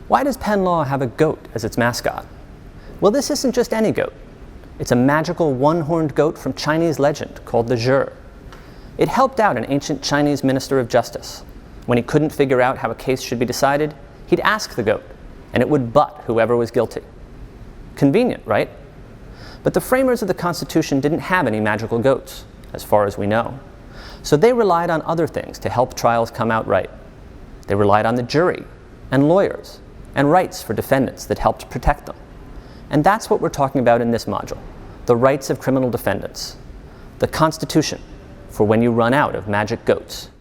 Why does Penn Law have a goat as its mascot? Well, this isn't just any goat. It's a magical one-horned goat from Chinese legend called the zhe. It helped out an ancient Chinese minister of justice. When he couldn't figure out how a case should be decided, he'd ask the goat, and it would butt whoever was guilty. Convenient, right? But the framers of the Constitution didn't have any magical goats, as far as we know. So they relied on other things to help trials come out right. They relied on the jury, and lawyers, and rights for defendants that helped protect them. And that's what we're talking about in this module, the rights of criminal defendants, the Constitution for when you run out of magic goats.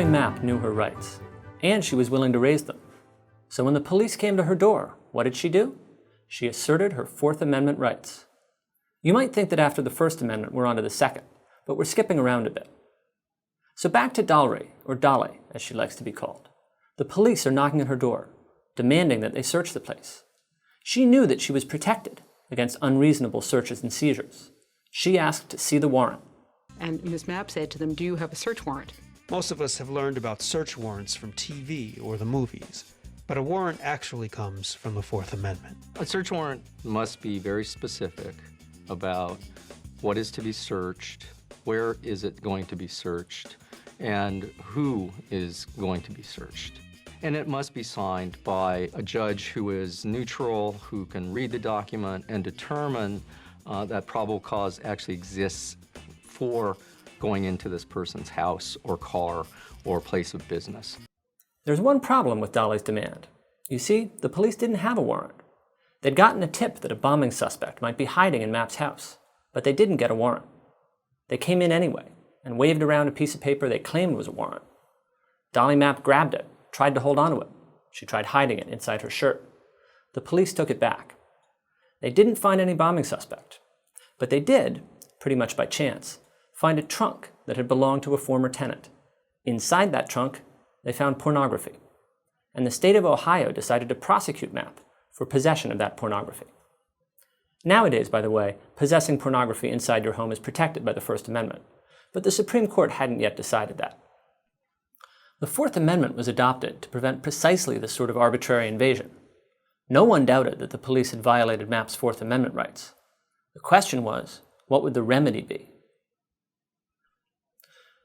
Mapp knew her rights, and she was willing to raise them. So when the police came to her door, what did she do? She asserted her Fourth Amendment rights. You might think that after the First Amendment we're on to the Second, but we're skipping around a bit. So back to Dalry, or Dolly, as she likes to be called. The police are knocking at her door, demanding that they search the place. She knew that she was protected against unreasonable searches and seizures. She asked to see the warrant. And Ms. Mapp said to them, "Do you have a search warrant?" Most of us have learned about search warrants from TV or the movies, but a warrant actually comes from the Fourth Amendment. A search warrant must be very specific about what is to be searched, where is it going to be searched, and who is going to be searched. And it must be signed by a judge who is neutral, who can read the document and determine that probable cause actually exists for going into this person's house or car or place of business. There's one problem with Dolly's demand. You see, the police didn't have a warrant. They'd gotten a tip that a bombing suspect might be hiding in Mapp's house, but they didn't get a warrant. They came in anyway and waved around a piece of paper they claimed was a warrant. Dolly Mapp grabbed it, tried to hold onto it. She tried hiding it inside her shirt. The police took it back. They didn't find any bombing suspect, but they did, pretty much by chance, find a trunk that had belonged to a former tenant. Inside that trunk, they found pornography, and the state of Ohio decided to prosecute Mapp for possession of that pornography. Nowadays, by the way, possessing pornography inside your home is protected by the First Amendment, but the Supreme Court hadn't yet decided that. The Fourth Amendment was adopted to prevent precisely this sort of arbitrary invasion. No one doubted that the police had violated Mapp's Fourth Amendment rights. The question was, what would the remedy be?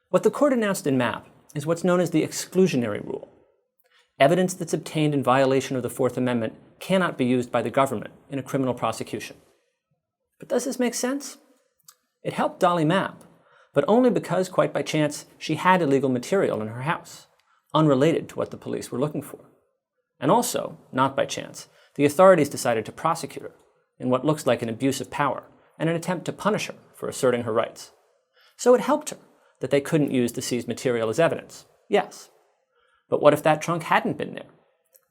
What the court announced in Mapp is what's known as the Exclusionary Rule. Evidence that's obtained in violation of the Fourth Amendment cannot be used by the government in a criminal prosecution. But does this make sense? It helped Dolly Mapp, but only because, quite by chance, she had illegal material in her house, unrelated to what the police were looking for. And also, not by chance, the authorities decided to prosecute her in what looks like an abuse of power and an attempt to punish her for asserting her rights. So it helped her that they couldn't use the seized material as evidence, yes. But what if that trunk hadn't been there?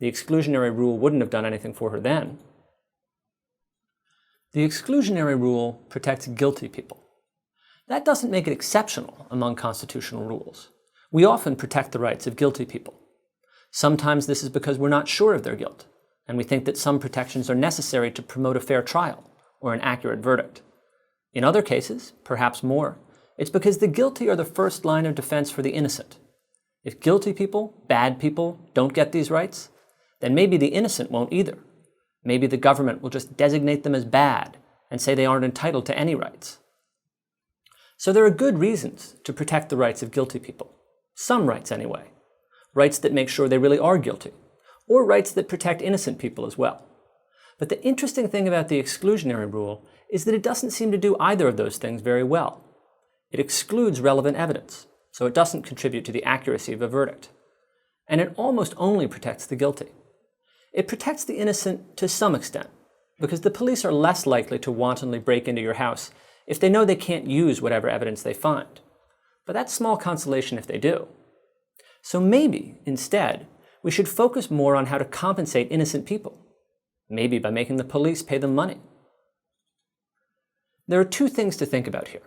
The exclusionary rule wouldn't have done anything for her then. The exclusionary rule protects guilty people. That doesn't make it exceptional among constitutional rules. We often protect the rights of guilty people. Sometimes this is because we're not sure of their guilt, and we think that some protections are necessary to promote a fair trial or an accurate verdict. In other cases, perhaps more, it's because the guilty are the first line of defense for the innocent. If guilty people, bad people, don't get these rights, then maybe the innocent won't either. Maybe the government will just designate them as bad and say they aren't entitled to any rights. So there are good reasons to protect the rights of guilty people. Some rights anyway. Rights that make sure they really are guilty, or rights that protect innocent people as well. But the interesting thing about the exclusionary rule is that it doesn't seem to do either of those things very well. It excludes relevant evidence, so it doesn't contribute to the accuracy of a verdict. And it almost only protects the guilty. It protects the innocent to some extent, because the police are less likely to wantonly break into your house if they know they can't use whatever evidence they find. But that's small consolation if they do. So maybe, instead, we should focus more on how to compensate innocent people, maybe by making the police pay them money. There are two things to think about here.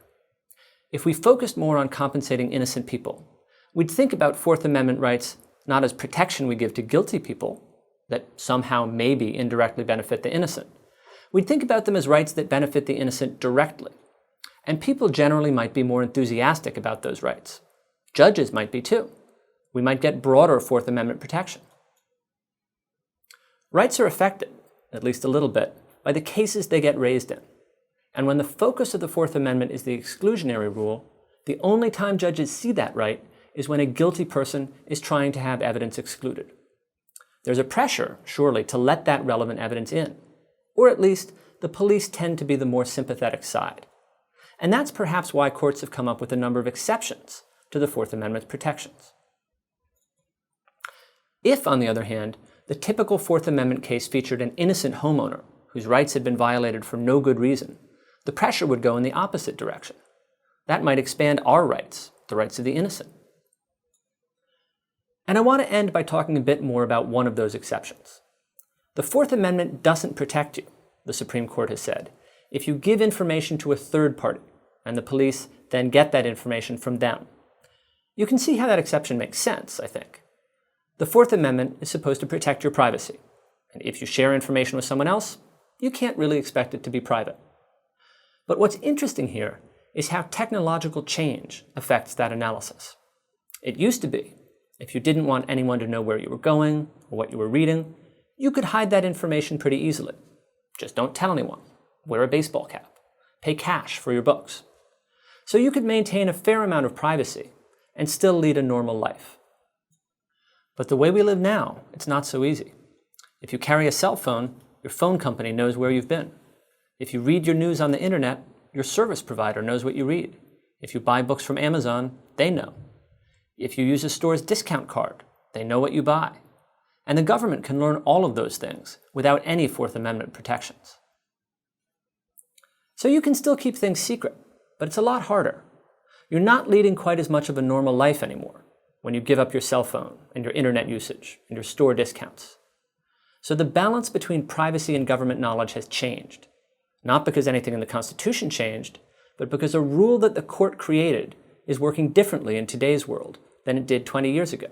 If we focused more on compensating innocent people, we'd think about Fourth Amendment rights not as protection we give to guilty people that somehow maybe indirectly benefit the innocent. We'd think about them as rights that benefit the innocent directly. And people generally might be more enthusiastic about those rights. Judges might be too. We might get broader Fourth Amendment protection. Rights are affected, at least a little bit, by the cases they get raised in. And when the focus of the Fourth Amendment is the exclusionary rule, the only time judges see that right is when a guilty person is trying to have evidence excluded. There's a pressure, surely, to let that relevant evidence in. Or at least, the police tend to be the more sympathetic side. And that's perhaps why courts have come up with a number of exceptions to the Fourth Amendment's protections. If, on the other hand, the typical Fourth Amendment case featured an innocent homeowner whose rights had been violated for no good reason, the pressure would go in the opposite direction. That might expand our rights, the rights of the innocent. And I want to end by talking a bit more about one of those exceptions. The Fourth Amendment doesn't protect you, the Supreme Court has said, if you give information to a third party, and the police then get that information from them. You can see how that exception makes sense, I think. The Fourth Amendment is supposed to protect your privacy, and if you share information with someone else, you can't really expect it to be private. But what's interesting here is how technological change affects that analysis. It used to be, if you didn't want anyone to know where you were going or what you were reading, you could hide that information pretty easily. Just don't tell anyone. Wear a baseball cap. Pay cash for your books. So you could maintain a fair amount of privacy and still lead a normal life. But the way we live now, it's not so easy. If you carry a cell phone, your phone company knows where you've been. If you read your news on the internet, your service provider knows what you read. If you buy books from Amazon, they know. If you use a store's discount card, they know what you buy. And the government can learn all of those things without any Fourth Amendment protections. So you can still keep things secret, but it's a lot harder. You're not leading quite as much of a normal life anymore when you give up your cell phone and your internet usage and your store discounts. So the balance between privacy and government knowledge has changed, not because anything in the Constitution changed, but because a rule that the court created is working differently in today's world than it did 20 years ago,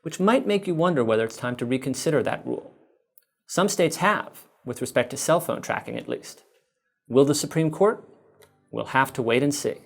which might make you wonder whether it's time to reconsider that rule. Some states have, with respect to cell phone tracking at least. Will the Supreme Court? We'll have to wait and see.